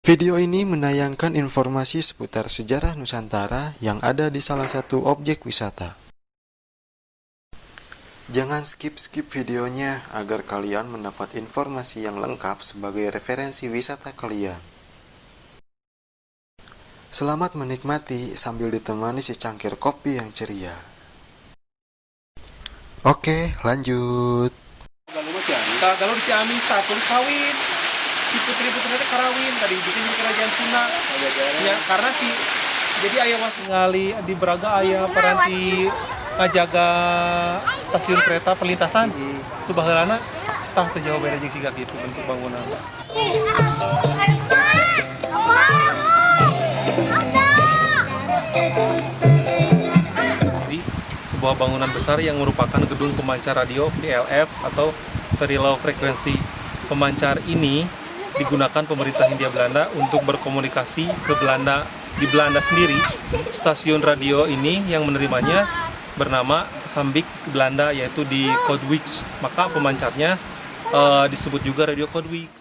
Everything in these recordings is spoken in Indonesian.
Video ini menayangkan informasi seputar sejarah Nusantara yang ada di salah satu objek wisata. Jangan skip-skip videonya agar kalian mendapat informasi yang lengkap sebagai referensi wisata kalian. Selamat menikmati sambil ditemani secangkir kopi yang ceria. Oke, lanjut. Kalau di Ciamis satu kawin, si putri-putrinya karawin tadi bikin di kerajaan Sunda. Ya karena jadi ayah was ngali di Braga ayah peranti ngajaga stasiun kereta perlintasan. Itu baheulana tah teu jauh beda jeung siga kitu bentuk bangunan. Jadi sebuah bangunan besar yang merupakan gedung pemancar radio VLF atau Very Low Frequency. Pemancar ini digunakan pemerintah Hindia Belanda untuk berkomunikasi ke Belanda. Di Belanda sendiri, stasiun radio ini yang menerimanya bernama Sambik Belanda, yaitu di Kodwijk. Maka pemancarnya disebut juga Radio Kodwijk.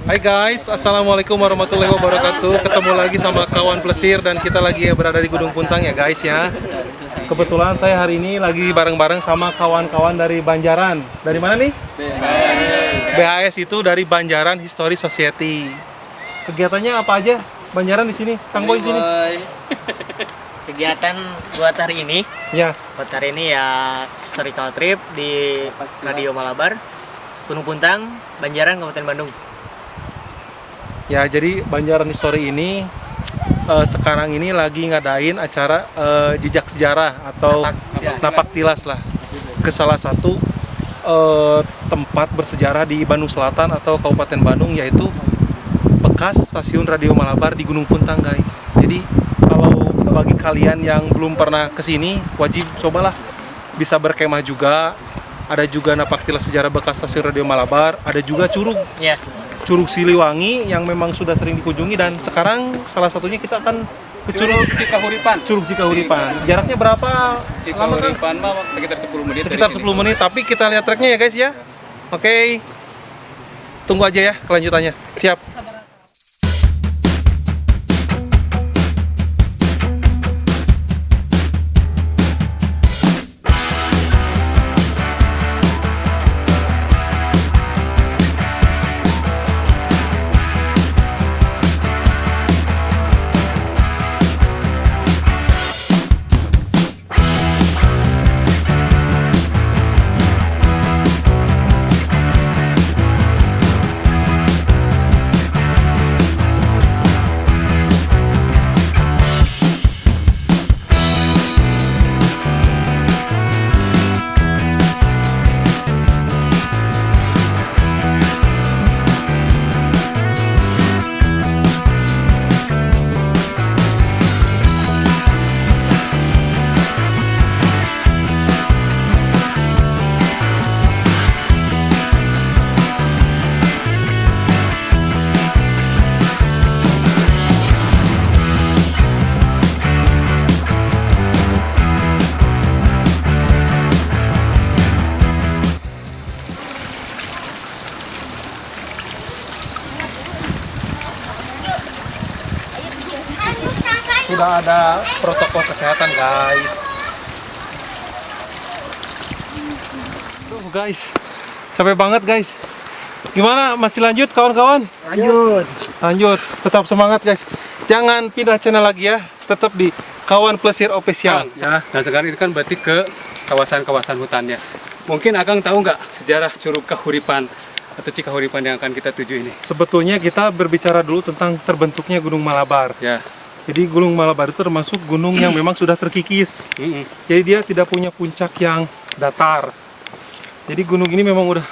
Hai guys, assalamualaikum warahmatullahi wabarakatuh. Ketemu lagi sama kawan plesir dan kita lagi berada di Gunung Puntang ya guys ya. Kebetulan saya hari ini lagi bareng-bareng sama kawan-kawan dari Banjaran. Dari mana nih? BHS itu dari Banjaran History Society. Kegiatannya apa aja Banjaran di sini? Kang Boy di sini. Kegiatan buat hari ini, Ya. buat hari ini ya historical trip di Radio Malabar, Gunung Puntang, Banjaran, Kabupaten Bandung. Ya, jadi Banjaran History ini sekarang ini lagi ngadain acara jejak sejarah atau napak tilas lah ke salah satu tempat bersejarah di Bandung Selatan atau Kabupaten Bandung, yaitu bekas stasiun Radio Malabar di Gunung Puntang guys. Jadi kalau bagi kalian yang belum pernah kesini, wajib cobalah. Bisa berkemah juga, ada juga napak tilas sejarah bekas stasiun Radio Malabar, ada juga Curug. Ya, Curug Siliwangi yang memang sudah sering dikunjungi, dan sekarang salah satunya kita akan ke Curug Cikahuripan. Curug Cikahuripan. Jaraknya berapa? Cikahuripan mah sekitar 10 menit. Sekitar 10 menit, tapi kita lihat treknya ya guys ya. Oke. Tunggu aja ya kelanjutannya. Siap. Sudah ada protokol kesehatan guys. Duh guys, capek banget guys. Gimana, masih lanjut kawan-kawan? Lanjut, tetap semangat guys. Jangan pindah channel lagi ya, tetap di Kawan Plesir Official. Nah, sekarang ini kan berarti ke kawasan-kawasan hutannya. Mungkin Akang tahu nggak sejarah Curug Kahuripan atau Cikahuripan yang akan kita tuju ini? Sebetulnya kita berbicara dulu tentang terbentuknya Gunung Malabar. Ya. Jadi Gunung Malabar itu termasuk gunung yang memang sudah terkikis. Jadi dia tidak punya puncak yang datar. Jadi gunung ini memang udah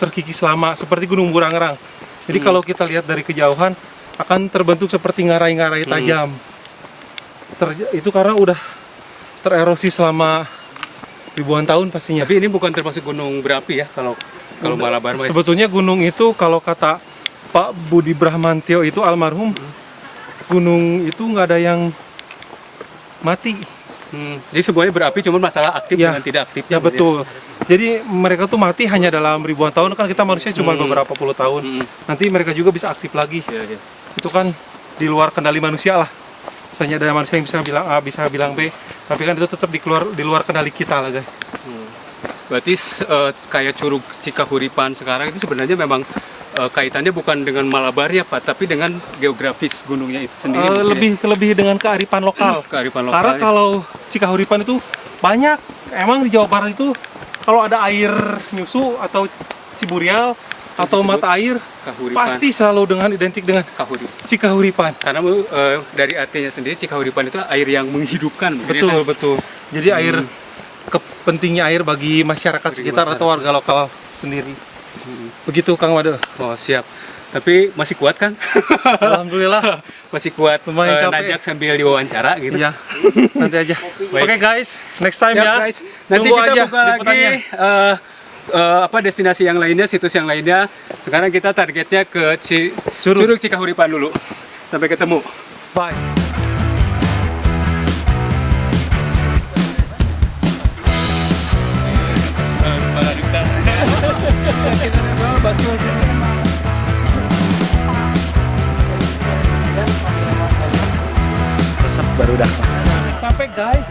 terkikis lama, seperti Gunung Burangrang. Jadi kalau kita lihat dari kejauhan akan terbentuk seperti ngarai-ngarai tajam. Itu karena udah tererosi selama ribuan tahun pastinya. Tapi ini bukan termasuk gunung berapi ya kalau Malabar mah. Sebetulnya gunung itu kalau kata Pak Budi Brahmantio itu almarhum, gunung itu nggak ada yang mati. Jadi semuanya berapi, cuma masalah aktif Ya. dengan tidak aktif. Ya betul. Jadi mereka tuh mati hanya dalam ribuan tahun, kan kita manusia cuma beberapa puluh tahun. Nanti mereka juga bisa aktif lagi. Iya. Itu kan di luar kendali manusia lah. Misalnya ada manusia yang bisa bilang A, bisa bilang B, tapi kan itu tetap di luar kendali kita lah, guys. Berarti kayak Curug Cikahuripan sekarang itu sebenarnya memang kaitannya bukan dengan Malabar ya Pak, tapi dengan geografis gunungnya itu sendiri. Lebih dengan kearifan lokal. Kearifan lokal. Karena ya. kalau Cikahuripan itu banyak, emang di Jawa Barat itu kalau ada air nyusu atau ciburial atau mata air, Kahuripan. pasti selalu identik dengan Cikahuripan. Karena dari artinya sendiri Cikahuripan itu air yang menghidupkan. Betul. Jadi air pentingnya air bagi masyarakat sekitar atau warga lokal sendiri. Begitu Kang Wade. Oh siap. Tapi masih kuat kan? Alhamdulillah. Masih kuat. Lumayan capek. Najak sambil diwawancara gitu. Iya. Nanti aja. Baik. Oke guys, next time Siap, ya. guys. Nanti Tunggu kita aja buka liputannya. lagi destinasi yang lainnya, situs yang lainnya. Sekarang kita targetnya ke Curug Cikahuripan dulu. Sampai ketemu. Bye. Resep baru dah. Capek guys.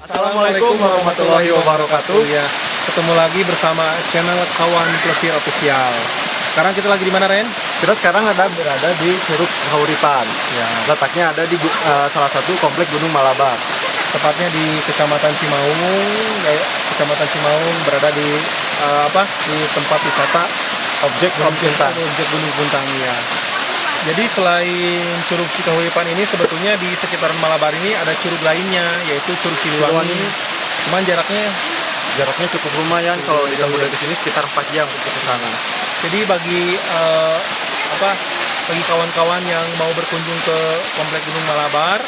Assalamualaikum warahmatullahi wabarakatuh. Ya, ketemu lagi bersama channel Kawan Plesir Official. Sekarang kita lagi di mana, Ren? Kita sekarang berada di Curug Cikahuripan. Ya, Letaknya ada di salah satu komplek Gunung Malabar. tepatnya di Kecamatan Cimaung. Kecamatan Cimaung berada di di tempat wisata Objek Gunung Puntang. Objek Gunung Puntang ya. Jadi selain Curug Cikahuripan ini, sebetulnya di sekitaran Malabar ini ada curug lainnya, yaitu Curug Siliwangi. Cuman Jaraknya cukup lumayan, kalau ditempuh dari sini sekitar 4 jam untuk ke sana. jadi bagi bagi kawan-kawan yang mau berkunjung ke komplek Gunung Malabar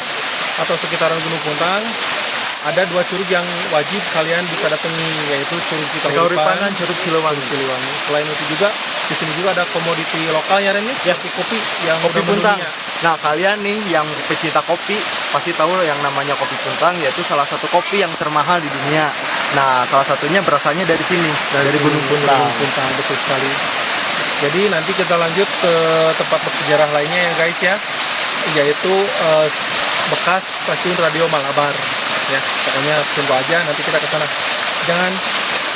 atau sekitaran Gunung Puntang, ada 2 curug yang wajib kalian bisa datangi, yaitu Curug Cikahuripan dan Curug Siliwangi. Selain itu juga di sini juga ada komoditi lokal ya, Ren, ya, seperti kopi yang Kopi udah Puntang. mendunia. Nah, kalian nih yang pecinta kopi pasti tahu yang namanya Kopi Puntang, yaitu salah satu kopi yang termahal di dunia. Nah, salah satunya berasalnya dari sini, dari Gunung Puntang. Gunung Puntang, betul sekali. Jadi nanti kita lanjut ke tempat bersejarah lainnya ya guys ya, yaitu bekas stasiun radio Malabar. Ya, pokoknya tunggu aja, nanti kita ke sana. Jangan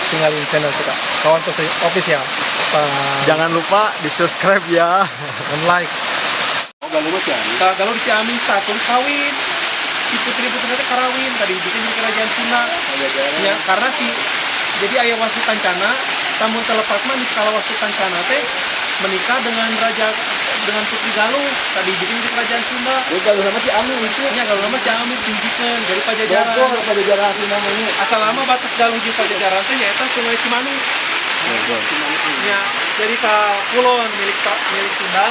tinggalin channel kita, Kawan Plesir Official. Jangan lupa di-subscribe ya. Dan like. Kalau di Ciamis takut kawin, si putri-putri itu karawin tadi bikin di kerajaan Sunda. Ya, karena jadi ayah wasu kancana, tamun telepat mah di skala wasu kancana teh menikah dengan putri Galuh tadi bikin di kerajaan Sunda. Galuh nama Ciamis itu. Ya, Galuh nama Ciamis tinggikan dari Pajajaran. Asal lama batas Galuh di Pajajaran teh yaitu Sungai Cimanuk. Ya, jadi ka kulon milik Sunda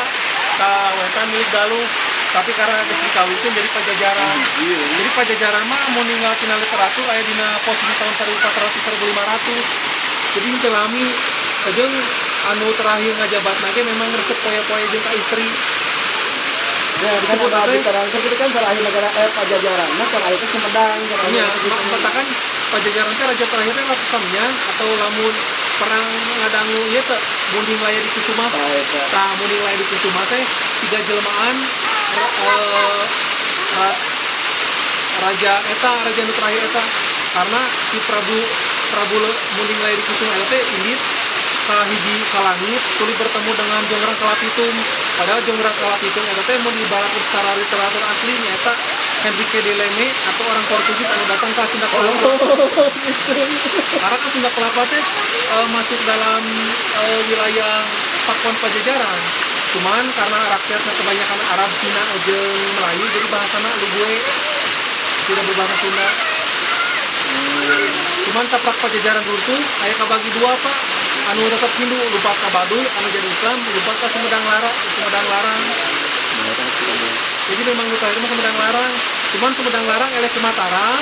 Wetan milik Galuh, tapi karena geus dikawinkeun jadi Pajajaran. Jadi Pajajaran mah mun ninggal tina literatur aya dina posisi tahun 1400-1500. Jadi teu lami jeung anu terakhir ngajabatna ge memang resep poe-poe jeung ka istri. Ya, kan abdi terangkan itu kan terakhir negara Pajajaran. Nah, kalau itu Sumedang. Iya, katakan Pajajaran teh raja terakhirnya ratusannya atau lamun perang ngadangu ieu teh mun dilaya di Kusuma. Tah mun dilaya di Kusuma teh 3 jelmaan raja nu terakhir eta karena si Prabu mun dilaya di Kusuma eta teh indit kahiji ka langit tuluy bertemu dengan Jongrang Kalapitung. Padahal Jongrang Kalapitung eta teh mun ibaratkeun secara literatur asli nyaeta Henrique de Leme atau orang Portugis anu datang ke Sunda Kelapa. Karena kan Sunda Kelapa teh masuk dalam wilayah Pakuan Pajajaran. Cuman karena rakyatnya kebanyakan Arab, Cina, jeung Melayu jadi bahasana Lugue tidak berbahasa Sunda. Cuman saprak Pajajaran runtuh aya kabagi dua Pak. Anu tetap Hindu lupa ka Baduy, anu jadi Islam lupa ka Sumedang Larang. Jadi memang nu terakhir mah Sumedang Larang. Cuman Sumedang Larang eleh ke Mataram.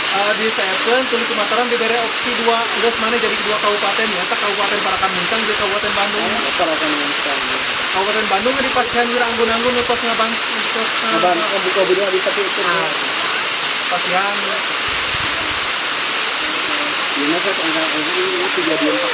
Di Seetkeun tuluy ke Mataram dibere opsi 2 geus maneh jadi 2 kabupaten ya, Kabupaten Parakan Muncang jeung Kabupaten Bandung. Kabupaten Bandung di Pasihan Wiranggun-anggun tos ngabang buka video di tapi itu. Pasihan. Ini kan ini kejadian Pak.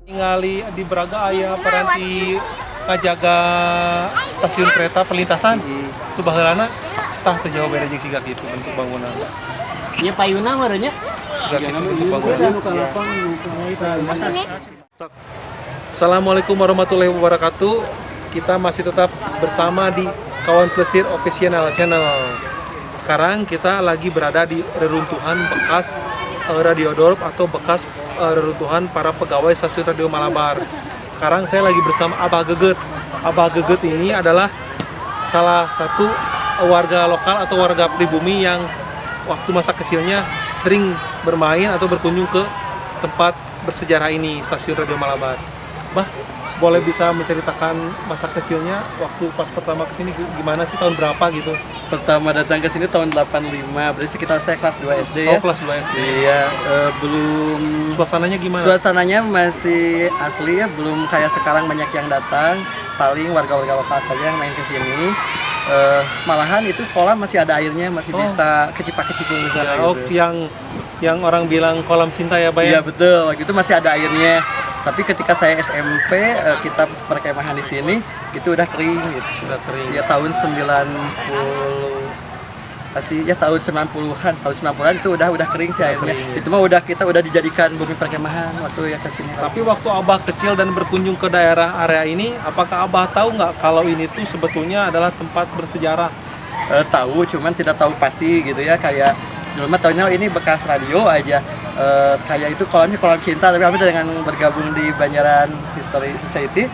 Ningali di Braga aya paranti ngajaga stasiun kereta perlintasan. Itu baheulana tah teu jauh beda jeung siga kitu bentuk bangunan. Ieu payuna meureunnya. Siga kitu bentuk bangunan. Assalamualaikum warahmatullahi wabarakatuh. Kita masih tetap bersama di Kawan Plesir Official Channel. Sekarang kita lagi berada di reruntuhan bekas radiodorp atau bekas reruntuhan para pegawai stasiun Radio Malabar. Sekarang saya lagi bersama Abah Geget. Abah Geget ini adalah salah satu warga lokal atau warga pribumi yang waktu masa kecilnya sering bermain atau berkunjung ke tempat bersejarah ini, stasiun Radio Malabar. Bah, boleh bisa menceritakan masa kecilnya waktu pas pertama kesini gimana sih, tahun berapa gitu? Pertama datang ke sini tahun 85, berarti sekitar saya kelas 2 SD ya. Oh, kelas 2 SD. Iya, belum. Suasananya gimana? Suasananya masih asli ya, belum kayak sekarang banyak yang datang. Paling warga-warga lokal saja yang main ke sini. Malahan itu kolam masih ada airnya, masih bisa kecipak-kecipung di sana. Oh, gitu. yang orang bilang kolam cinta ya, Bay? Iya betul, waktu itu masih ada airnya. Tapi ketika saya SMP, kita perkemahan di sini itu udah kering gitu. Udah kering. Ya tahun 90 pasti ya tahun 90-an itu udah kering sih airnya. kering, ya. Itu mah kita udah dijadikan bumi perkemahan waktu ya ke sini. Tapi waktu Abah kecil dan berkunjung ke daerah area ini, apakah Abah tahu nggak kalau ini tuh sebetulnya adalah tempat bersejarah? Tahu, cuman tidak tahu pasti gitu ya, kayak dulu mah taunya ini bekas radio aja. Kayak itu kolamnya kolam cinta, tapi kami dengan bergabung di Banjaran History Society,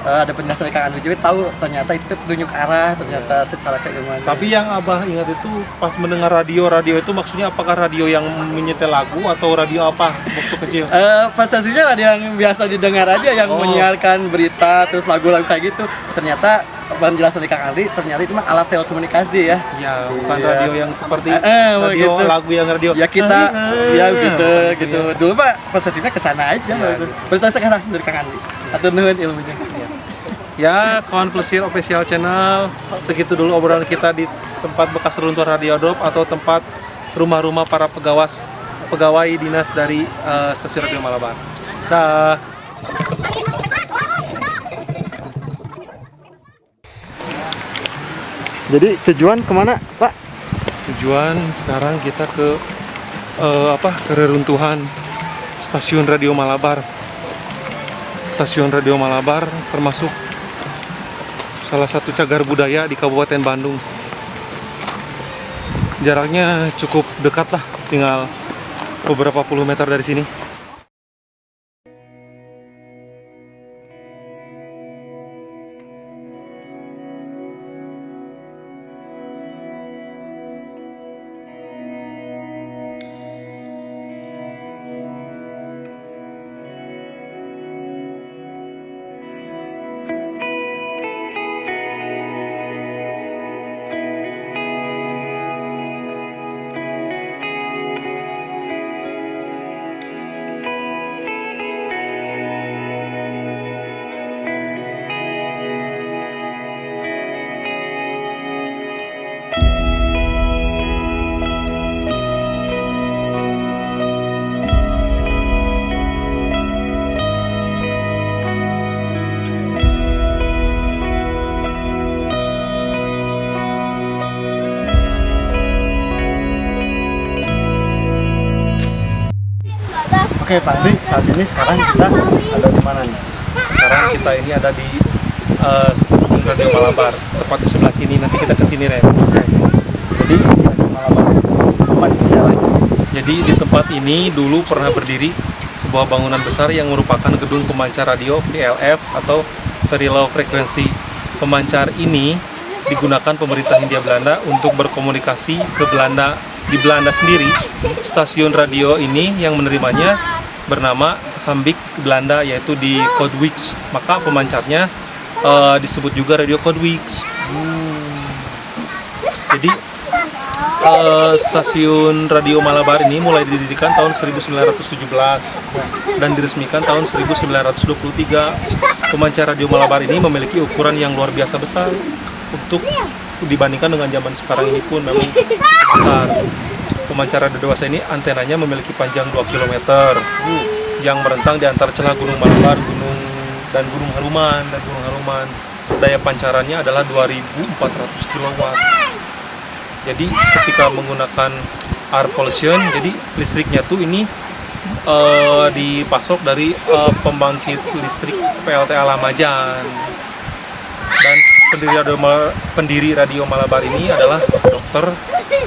ada penjelasan Kang Andri juga tahu ternyata itu petunjuk arah ternyata secara keilmuan. Tapi yang Abah ingat itu pas mendengar radio itu maksudnya apakah radio yang menyetel lagu atau radio apa waktu kecil? Pas stasiunnya radio yang biasa didengar aja, yang menyiarkan berita terus lagu-lagu kayak gitu. Ternyata penjelasan dari Kang Andri, ternyata itu mah alat telekomunikasi ya. Ya, bukan Iya. radio yang seperti radio gitu. lagu yang radio. Ya kita ya gitu gitu. Iya. Dulu mah prosesnya ke sana aja gitu. Berita sekarang dari Kang Andri. Atau nuhun ilmunya. Ya, kawan pelesir official channel, segitu dulu obrolan kita di tempat bekas runtuhan Radio Drop atau tempat rumah-rumah para pegawai dinas dari stasiun Radio Malabar. Dah. Jadi tujuan kemana, Pak? Tujuan sekarang kita ke ke reruntuhan stasiun Radio Malabar. Stasiun Radio Malabar termasuk salah satu cagar budaya di Kabupaten Bandung. Jaraknya cukup dekat lah, tinggal beberapa puluh meter dari sini. Oke Pak Andri, saat ini sekarang kita ada di mana nih? Sekarang kita ini ada di stasiun Radio Malabar, tepat di sebelah sini. Nanti kita ke sini, Ren. Jadi stasiun Malabar apa di sejarahnya? Jadi di tempat ini dulu pernah berdiri sebuah bangunan besar yang merupakan gedung pemancar radio VLF atau Very Low Frequency. Pemancar ini digunakan pemerintah Hindia Belanda untuk berkomunikasi ke Belanda. Di Belanda sendiri, stasiun radio ini yang menerimanya bernama Sambik Belanda, yaitu di Kodwijk. Maka pemancarnya disebut juga Radio Kodwijk. Jadi stasiun Radio Malabar ini mulai didirikan tahun 1917 dan diresmikan tahun 1923. Pemancar Radio Malabar ini memiliki ukuran yang luar biasa besar untuk dibandingkan dengan zaman sekarang ini pun memang besar. Pemancar radio dewasa ini antenanya memiliki panjang 2 km yang merentang di antara celah Gunung Malabar, Gunung Haruman. Daya pancarannya adalah 2400 kW. Jadi ketika menggunakan air pollution, jadi listriknya tuh ini dipasok dari pembangkit listrik PLTA Lamajan. Dan pendiri Radio Malabar ini adalah Dr.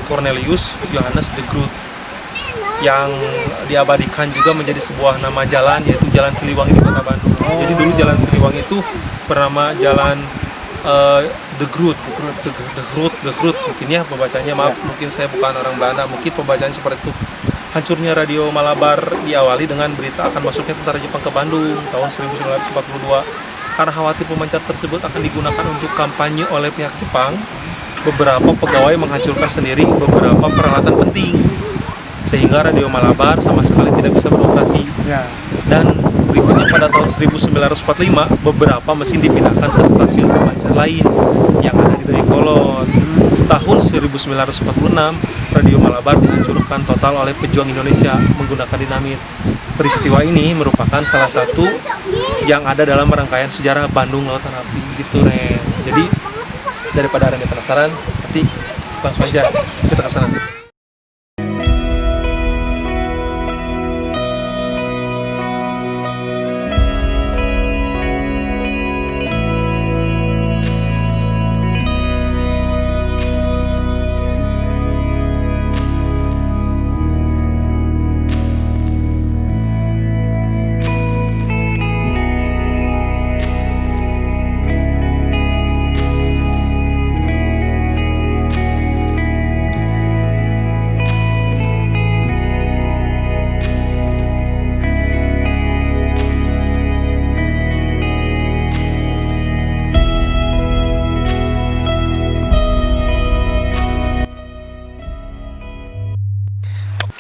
Cornelius Johannes de Groot, yang diabadikan juga menjadi sebuah nama jalan, yaitu Jalan Siliwangi di Kota Bandung. Jadi dulu Jalan Siliwangi itu bernama Jalan de Groot, mungkin ya pembacanya, maaf mungkin saya bukan orang Belanda, mungkin pembacanya seperti itu. Hancurnya Radio Malabar diawali dengan berita akan masuknya tentara Jepang ke Bandung tahun 1942. Karena khawatir pemancar tersebut akan digunakan untuk kampanye oleh pihak Jepang, beberapa pegawai menghancurkan sendiri beberapa peralatan penting, sehingga Radio Malabar sama sekali tidak bisa beroperasi. Dan berikutnya pada tahun 1945, beberapa mesin dipindahkan ke stasiun pemancar lain yang ada di Dayakolot. Tahun 1946, Radio Malabar dihancurkan total oleh pejuang Indonesia menggunakan dinamit. peristiwa ini merupakan salah satu yang ada dalam rangkaian sejarah Bandung Lautan Api gitu Ren. Jadi daripada Ren penasaran, nanti langsung aja kita ke sana.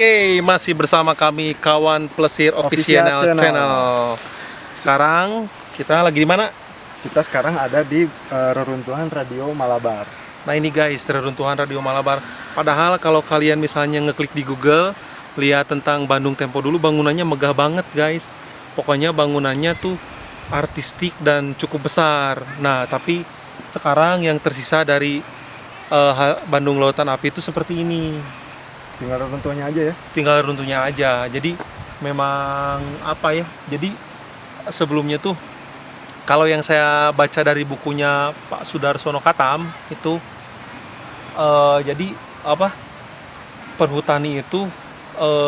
Oke, masih bersama kami kawan Plesir Official Channel. Sekarang kita lagi di mana? Kita sekarang ada di reruntuhan Radio Malabar. Nah ini guys, reruntuhan Radio Malabar. Padahal kalau kalian misalnya ngeklik di Google, lihat tentang Bandung Tempo dulu, bangunannya megah banget guys. Pokoknya bangunannya tuh artistik dan cukup besar. Nah tapi sekarang yang tersisa dari Bandung Lautan Api itu seperti ini. Tinggal runtuhnya aja ya. Tinggal runtuhnya aja. Jadi memang apa ya? Jadi sebelumnya tuh kalau yang saya baca dari bukunya Pak Sudarsono Katam itu jadi apa? Perhutani itu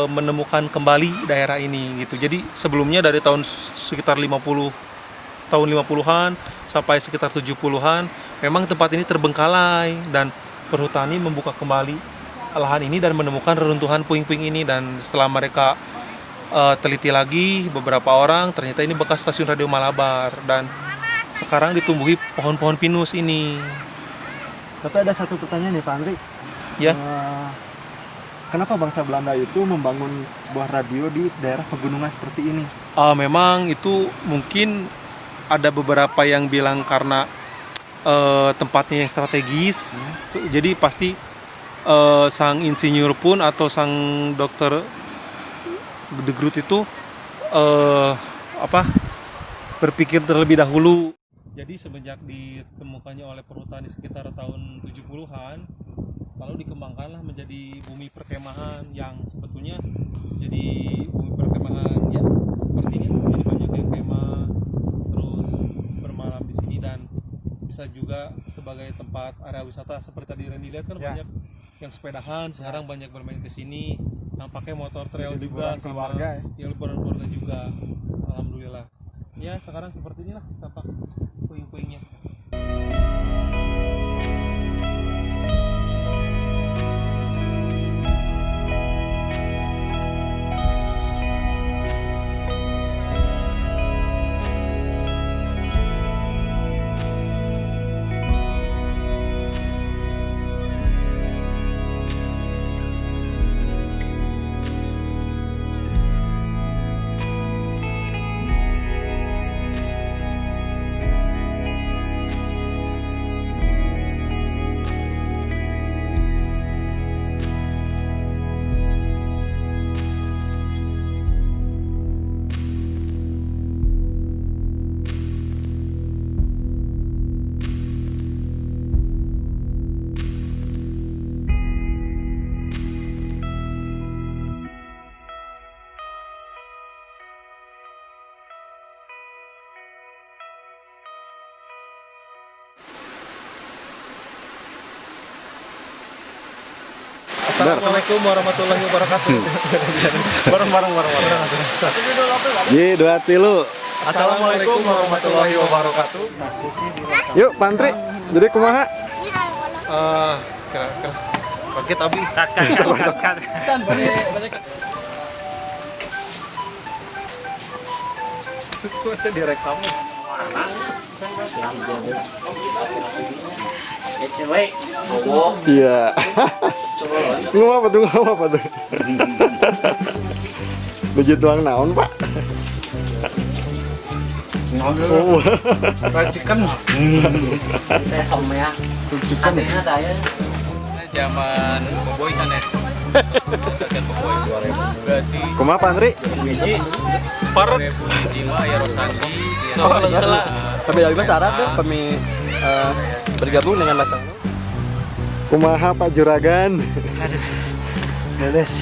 menemukan kembali daerah ini gitu. Jadi sebelumnya dari tahun sekitar tahun 50-an sampai sekitar 70-an memang tempat ini terbengkalai dan perhutani membuka kembali lahan ini dan menemukan reruntuhan puing-puing ini. Dan setelah mereka teliti lagi beberapa orang, ternyata ini bekas stasiun Radio Malabar dan sekarang ditumbuhi pohon-pohon pinus ini. Tapi ada satu pertanyaan nih Pak Andri. Ya. Kenapa bangsa Belanda itu membangun sebuah radio di daerah pegunungan seperti ini? Memang itu mungkin ada beberapa yang bilang karena tempatnya yang strategis. Jadi pasti sang insinyur pun atau sang dokter De Groot itu berpikir terlebih dahulu. Jadi semenjak ditemukannya oleh perhutani sekitar tahun 70-an, lalu dikembangkanlah menjadi bumi perkemahan yang sebetulnya jadi bumi perkemahan ya seperti ini. Jadi banyak yang kemah terus bermalam di sini dan bisa juga sebagai tempat area wisata seperti tadi Randy lihat kan banyak yang sepedahan, sekarang banyak bermain ke sini, yang pakai motor trail jadi juga sama keluarga, ya liburan keluarga juga. Alhamdulillah. Ya, sekarang seperti inilah tampak puing-puingnya. Assalamualaikum warahmatullahi wabarakatuh. Bareng-bareng. Ye, 2 tilu. Assalamualaikum warahmatullahi wabarakatuh. Yuk, Pantri. Jadi kumaha? Kira-kira kaget abi. Masa direkam? Iya. Tunggu apa tuh? Bejit doang naon, Pak? Oh. Racikan. Saya ya. Racikan. Adanya saya. Zaman boboy sana. Kumaha Pantri? Parut. Oh, lah. Tapi dari mas Arab ya kami bergabung dengan Mas Tangno. Kumaha Pak Juragan? Beres.